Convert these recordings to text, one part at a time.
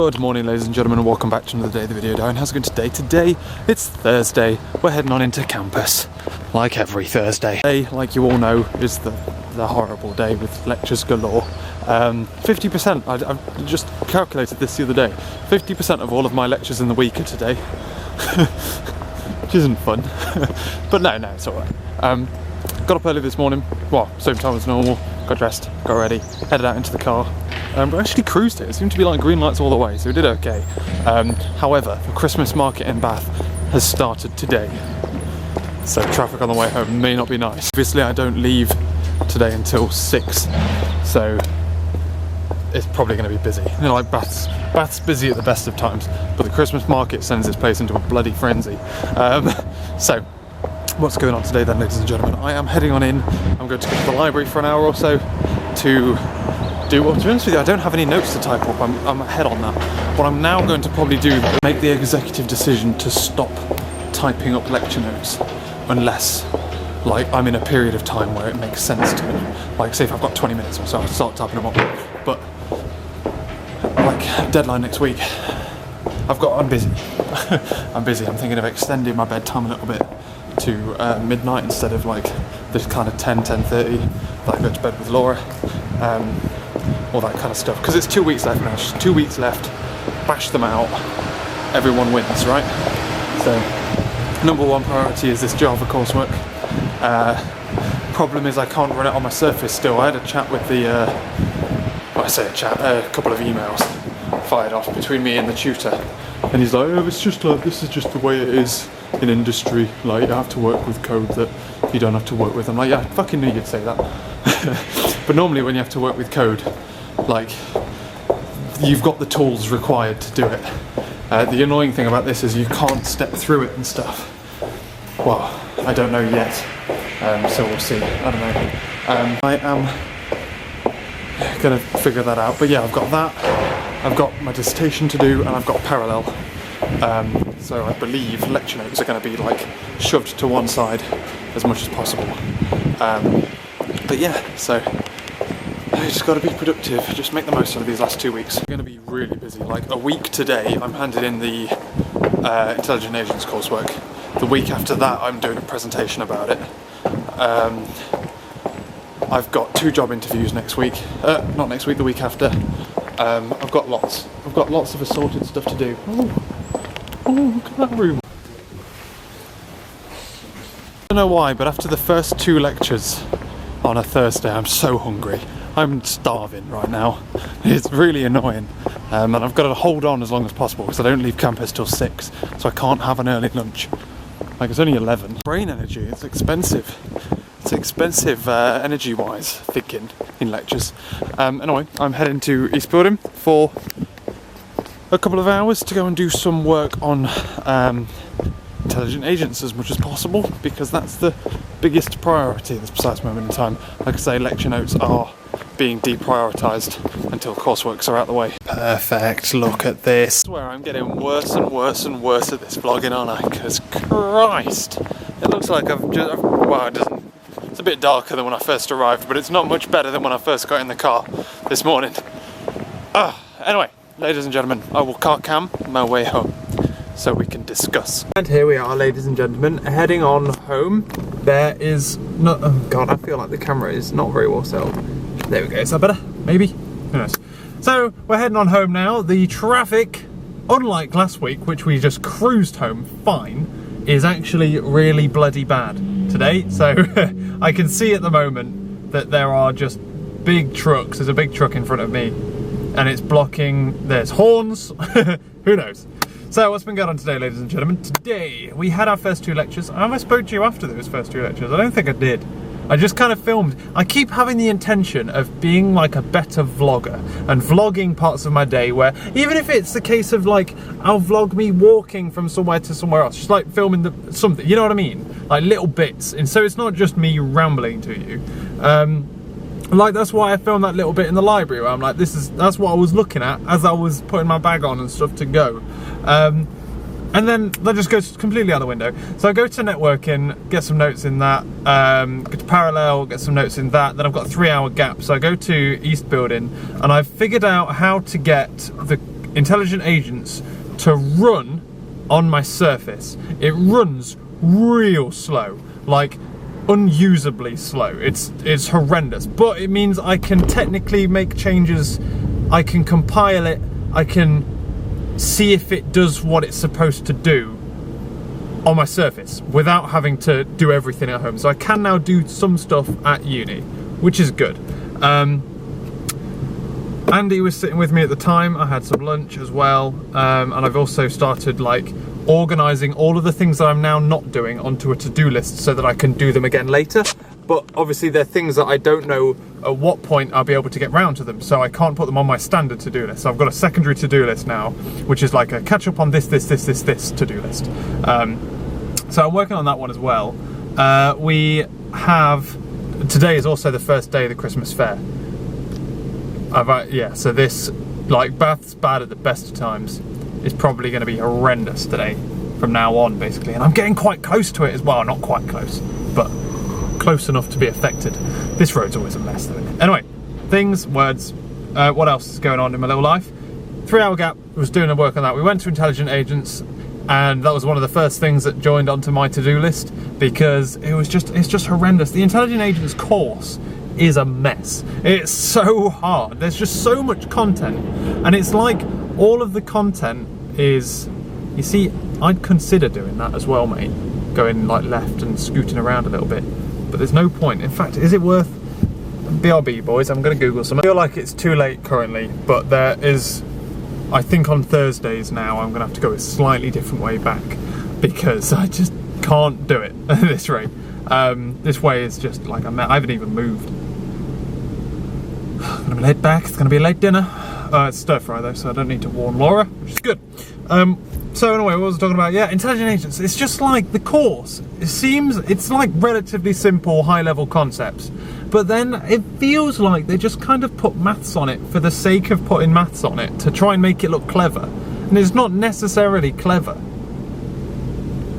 Good morning, ladies and gentlemen, and welcome back to another day of the video. Darren, how's it going today? Today, it's Thursday. We're heading on into campus, like every Thursday. Today, like you all know, is the horrible day with lectures galore. 50%, I've just calculated this the other day, 50% of all of my lectures in the week are today. Which isn't fun. But no, it's alright. Got up early this morning, well, same time as normal, got dressed, got ready, headed out into the car. We actually cruised it. It seemed to be like green lights all the way, so we did okay. However, the Christmas market in Bath has started today, so traffic on the way home may not be nice. Obviously, I don't leave today until 6, so it's probably going to be busy. You know, like Bath's busy at the best of times, but the Christmas market sends this place into a bloody frenzy. So, what's going on today then, ladies and gentlemen? I am heading on in. I'm going to go to the library for an hour or so to do, well, to be honest with you, I don't have any notes to type up. I'm ahead on that. What I'm now going to probably do is make the executive decision to stop typing up lecture notes unless, like, I'm in a period of time where it makes sense to me. Like, say if I've got 20 minutes or so, I'll start typing them up. But, like, deadline next week, I'm busy. I'm busy. I'm thinking of extending my bedtime a little bit to midnight instead of, like, this kind of 10:30 that I go to bed with Laura. All that kind of stuff, because it's 2 weeks left now. Just 2 weeks left, bash them out, everyone wins, right? So number one priority is this Java coursework. Problem is I can't run it on my Surface still. I had a chat with the a couple of emails fired off between me and the tutor, and he's like, oh, it's just like, this is just the way it is in industry, like, you have to work with code that you don't have to work with. I'm like, yeah, I fucking knew you'd say that. But normally when you have to work with code, like, you've got the tools required to do it. The annoying thing about this is you can't step through it and stuff. Well, I don't know yet, so we'll see. I don't know. I am gonna figure that out. But yeah, I've got that, I've got my dissertation to do, and I've got parallel. So I believe lecture notes are going to be, like, shoved to one side as much as possible. But yeah, so I just got to be productive, just make the most out of these last 2 weeks. I'm going to be really busy. Like, a week today, I'm handed in the Intelligent Agents coursework. The week after that, I'm doing a presentation about it. I've got 2 job interviews next week. Not next week, the week after. I've got lots of assorted stuff to do. Oh, look at that room. I don't know why, but after the first 2 lectures on a Thursday, I'm so hungry. I'm starving right now. It's really annoying. And I've got to hold on as long as possible because I don't leave campus till 6, so I can't have an early lunch. Like, it's only 11. Brain energy, it's expensive. It's expensive energy-wise, thinking in lectures. Anyway, I'm heading to East Building for a couple of hours to go and do some work on intelligent agents as much as possible, because that's the biggest priority at this precise moment in time. Like I say, lecture notes are being deprioritised until courseworks are out the way. Perfect, look at this. I swear I'm getting worse and worse and worse at this vlogging, aren't I? Because Christ, it looks like well, it doesn't. It's a bit darker than when I first arrived, but it's not much better than when I first got in the car this morning. Anyway, ladies and gentlemen, I will car cam my way home so we can discuss. And here we are, ladies and gentlemen, heading on home. There is no, oh god, I feel like the camera is not very well settled. There we go, is that better? Maybe? Who knows? So, we're heading on home now. The traffic, unlike last week, which we just cruised home fine, is actually really bloody bad today. So, I can see at the moment that there are just big trucks. There's a big truck in front of me, and it's blocking, there's horns, who knows. So what's been going on today, ladies and gentlemen? Today we had our first 2 lectures. I almost spoke to you after those first 2 lectures. I don't think I did. I just kind of filmed. I keep having the intention of being like a better vlogger and vlogging parts of my day where, even if it's the case of, like, I'll vlog me walking from somewhere to somewhere else, just like filming something, you know what I mean? Like little bits. And so it's not just me rambling to you. Like, that's why I filmed that little bit in the library where I'm like, that's what I was looking at as I was putting my bag on and stuff to go. And then that just goes completely out the window. So I go to networking, get some notes in that, go to parallel, get some notes in that, then I've got a 3-hour gap. So I go to East Building and I've figured out how to get the Intelligent Agents to run on my Surface. It runs real slow, like unusably slow. It's horrendous, but it means I can technically make changes. I can compile it. I can see if it does what it's supposed to do on my Surface without having to do everything at home. So I can now do some stuff at uni, which is good. Andy was sitting with me at the time. I had some lunch as well, and I've also started like organising all of the things that I'm now not doing onto a to-do list so that I can do them again later. But obviously they're things that I don't know at what point I'll be able to get round to them, so I can't put them on my standard to-do list. So I've got a secondary to-do list now, which is like a catch up on this to-do list. So I'm working on that one as well. We have, today is also the first day of the Christmas fair. Yeah, so this, like, Bath's bad at the best of times. It's probably going to be horrendous today from now on, basically. And I'm getting quite close to it as well. Not quite close, but close enough to be affected. This road's always a mess, though. Anyway, things, words. What else is going on in my little life? 3 hour gap, was doing the work on that. We went to Intelligent Agents, and that was one of the first things that joined onto my to-do list, because it's just horrendous. The Intelligent Agents course is a mess. It's so hard. There's just so much content, and it's like all of the content is, you see, I'd consider doing that as well, mate, going like left and scooting around a little bit, but there's no point. In fact, is it worth? BRB, boys, I'm gonna Google some. I feel like it's too late currently, but there is, I think on Thursdays now I'm gonna have to go a slightly different way back, because I just can't do it at this rate. This way is just like, I haven't even moved. I'm gonna be late back, it's gonna be a late dinner. It's stir fry though, so I don't need to warn Laura, which is good. So anyway, what was I talking about? Yeah, Intelligent Agents, it's just like the course. It's like relatively simple, high level concepts, but then it feels like they just kind of put maths on it for the sake of putting maths on it to try and make it look clever. And it's not necessarily clever.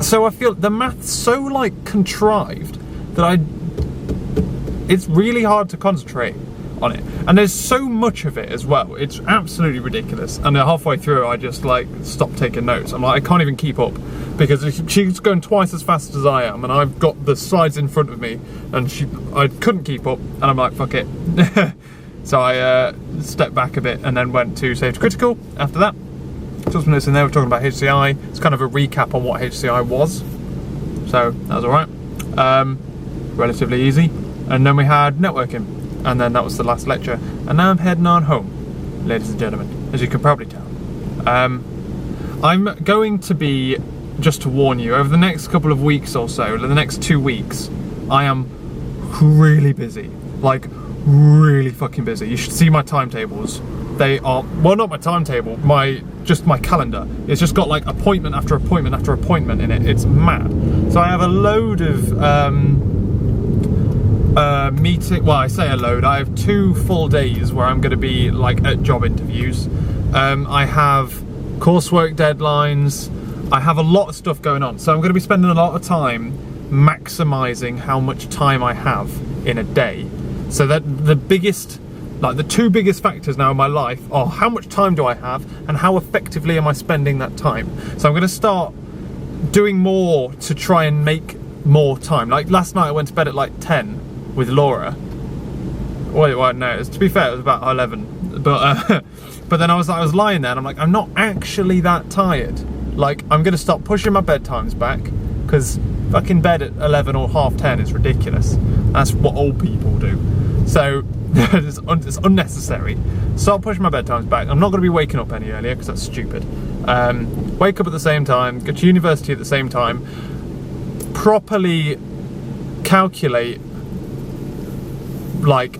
So I feel the math's so like contrived that it's really hard to concentrate on it, and there's so much of it as well. It's absolutely ridiculous, and halfway through I just like stopped taking notes. I'm like, I can't even keep up, because she's going twice as fast as I am, and I've got the slides in front of me, and I couldn't keep up, and I'm like, fuck it. So I stepped back a bit and then went to Safety Critical after that. Just minutes in there, we're talking about HCI. It's kind of a recap on what HCI was, so that was alright. Relatively easy. And then we had networking, and then that was the last lecture, and now I'm heading on home, ladies and gentlemen, as you can probably tell. I'm going to be, just to warn you, over the next couple of weeks or so, the next 2 weeks, I am really busy, like really fucking busy. You should see my timetables. They are, well, not my timetable, just my calendar. It's just got like appointment after appointment after appointment in it. It's mad. So I have a load of well, I say a load, I have 2 full days where I'm going to be like at job interviews. I have coursework deadlines. I have a lot of stuff going on, so I'm going to be spending a lot of time maximising how much time I have in a day. So that the biggest, like the 2 biggest factors now in my life are how much time do I have and how effectively am I spending that time. So I'm going to start doing more to try and make more time. Like last night I went to bed at like 10 with Laura. Well, no, to be fair, it was about 11. But but then I was lying there and I'm like, I'm not actually that tired. Like, I'm going to start pushing my bedtimes back, because fucking bed at 11 or half 10 is ridiculous. That's what old people do. So it's unnecessary. Start pushing my bedtimes back. I'm not going to be waking up any earlier, because that's stupid. Wake up at the same time, go to university at the same time, properly calculate, like,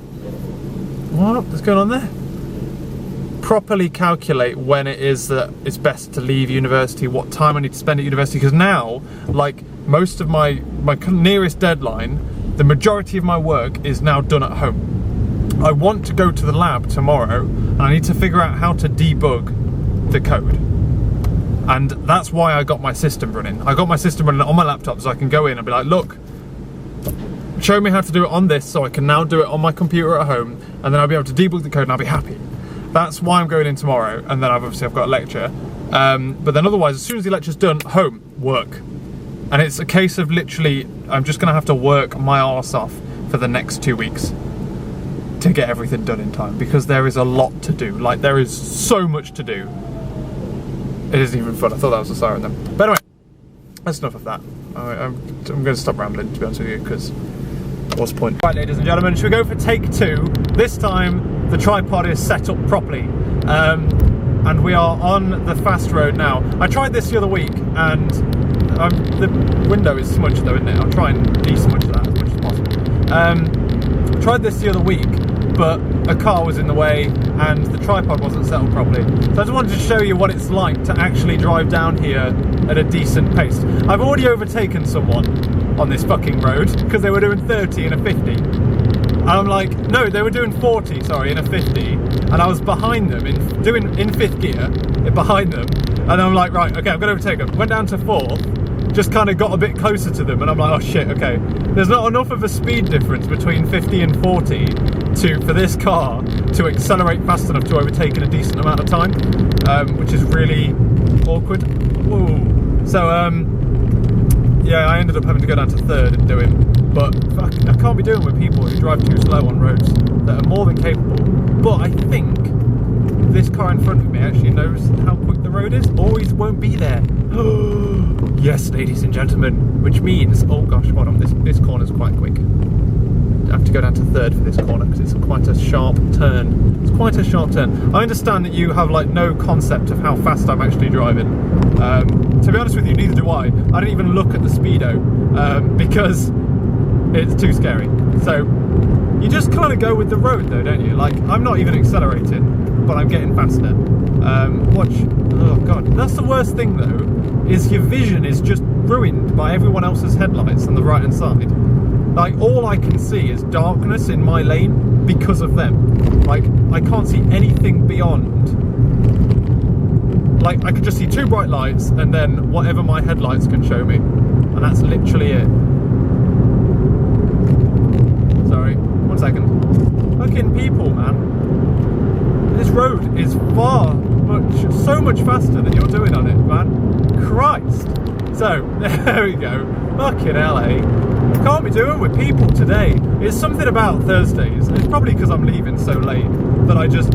what's going on there? Properly calculate when it is that it's best to leave university, what time I need to spend at university, because now, like, most of my nearest deadline, the majority of my work is now done at home. I want to go to the lab tomorrow, and I need to figure out how to debug the code. And that's why I got my system running. I got my system running on my laptop, so I can go in and be like, look, show me how to do it on this, so I can now do it on my computer at home, and then I'll be able to debug the code and I'll be happy. that's why I'm going in tomorrow, and then I've got a lecture. But then otherwise, as soon as the lecture's done, home, work. And it's a case of literally, I'm just gonna have to work my arse off for the next 2 weeks to get everything done in time, because there is a lot to do. Like, there is so much to do. It isn't even fun. I thought that was a siren then. But anyway, that's enough of that. I'm going to stop rambling, to be honest with you, because what's the point? Right, ladies and gentlemen, should we go for take 2? This time, the tripod is set up properly. And we are on the fast road now. I tried this the other week, and the window is smudged though, isn't it? I'll try and de-smudge that as much as possible. Tried this the other week, but a car was in the way and the tripod wasn't settled properly. So I just wanted to show you what it's like to actually drive down here at a decent pace. I've already overtaken someone on this fucking road because they were doing 30 in a 50. And I'm like, no, they were doing 40, sorry, in a 50. And I was behind them, in fifth gear, behind them. And I'm like, right, okay, I'm gonna overtake them. Went down to 4th, just kind of got a bit closer to them, and I'm like, oh shit, okay. There's not enough of a speed difference between 50 and 40 for this car to accelerate fast enough to overtake in a decent amount of time, which is really awkward. Whoa. So, yeah, I ended up having to go down to 3rd and do it. But fuck, I can't be doing with people who drive too slow on roads that are more than capable. But I think this car in front of me actually knows how quick the road is, or he won't be there. Yes, ladies and gentlemen, which means, oh gosh, hold on, this corner's quite quick. I have to go down to 3rd for this corner because it's quite a sharp turn. It's quite a sharp turn. I understand that you have like no concept of how fast I'm actually driving. To be honest with you, neither do I. I don't even look at the speedo because it's too scary. So you just kind of go with the road though, don't you? Like, I'm not even accelerating, but I'm getting faster. Watch, oh god, that's the worst thing though, is your vision is just ruined by everyone else's headlights on the right hand side. Like, all I can see is darkness in my lane because of them. Like, I can't see anything beyond. Like, I could just see 2 bright lights and then whatever my headlights can show me. And that's literally it. Sorry, 1 second. Fucking people, man. This road is so much faster than you're doing on it, man. Christ. So, there we go. Fucking LA. Can't be doing with people today. It's something about Thursdays. It's probably because I'm leaving so late that I just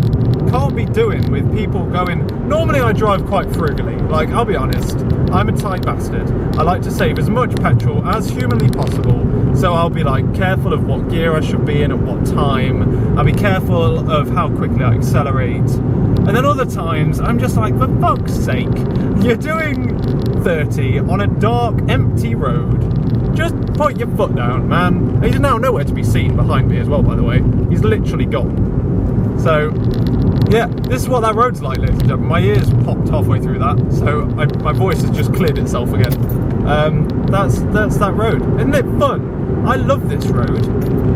can't be doing with people going. Normally I drive quite frugally. Like, I'll be honest, I'm a tight bastard. I like to save as much petrol as humanly possible. So I'll be like careful of what gear I should be in at what time. I'll be careful of how quickly I accelerate. And then other times I'm just like, for fuck's sake, you're doing 30 on a dark, empty road. Just put your foot down, man. He's now nowhere to be seen behind me as well, by the way. He's literally gone. So, yeah, this is what that road's like, ladies and gentlemen. My ears popped halfway through that, so my voice has just cleared itself again. That's that road. Isn't it fun? I love this road.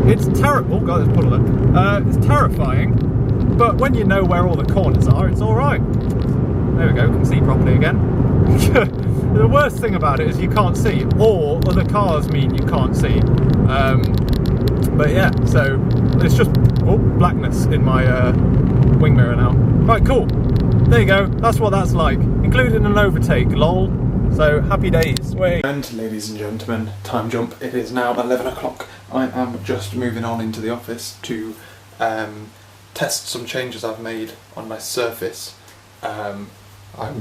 It's terrible. Oh god, there's a puddle there. It's terrifying, but when you know where all the corners are, it's alright. There we go, can see properly again. The worst thing about it is you can't see, or other cars mean you can't see. But yeah, so it's just blackness in my wing mirror now. Right, cool. There you go. That's what that's like, including an overtake. Lol. So happy days. Wait. And ladies and gentlemen, time jump. It is now 11 o'clock. I am just moving on into the office to test some changes I've made on my Surface. I'm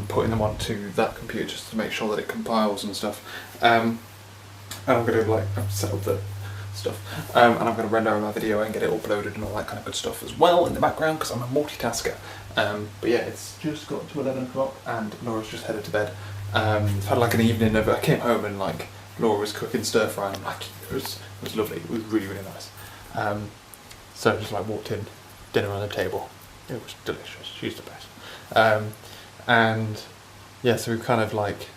putting them onto that computer just to make sure that it compiles and stuff. And I'm going to I've set up the stuff. And I'm going to render my video and get it uploaded and all that kind of good stuff as well in the background because I'm a multitasker. But yeah, it's just got to 11 o'clock and Laura's just headed to bed. I've had like an evening of, I came home and like Laura was cooking stir fry and like it was lovely. It was really, really nice. So I just like walked in, dinner on the table. It was delicious. She's the best. And yeah, so we've kind of like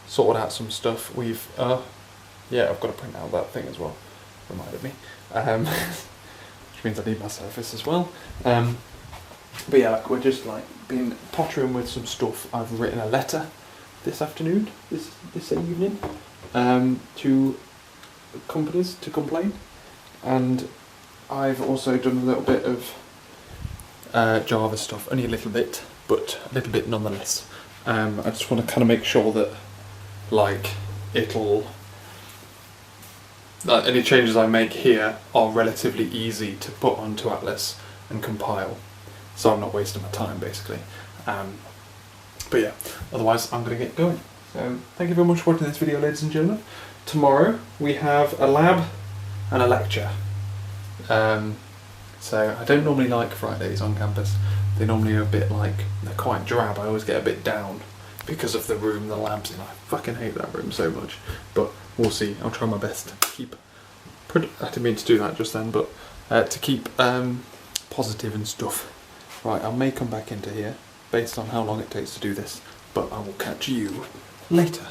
sorted out some stuff. We've yeah, I've got to print out that thing as well. Reminded me. Which means I need my Surface as well. But yeah, like we're just like been pottering with some stuff. I've written a letter this afternoon, this evening, to companies to complain, and I've also done a little bit of Java stuff, only a little bit, but a little bit nonetheless. I just want to kind of make sure that like any changes I make here are relatively easy to put onto Atlas and compile, so I'm not wasting my time basically. But yeah, otherwise I'm going to get going. So thank you very much for watching this video, ladies and gentlemen. Tomorrow we have a lab and a lecture. So I don't normally like Fridays on campus. They normally are a bit like, they're quite drab. I always get a bit down because of the room the lab's in. I fucking hate that room so much. But we'll see. I'll try my best to keep, I didn't mean to do that just then, but to keep positive and stuff. Right, I may come back into here based on how long it takes to do this, but I will catch you later.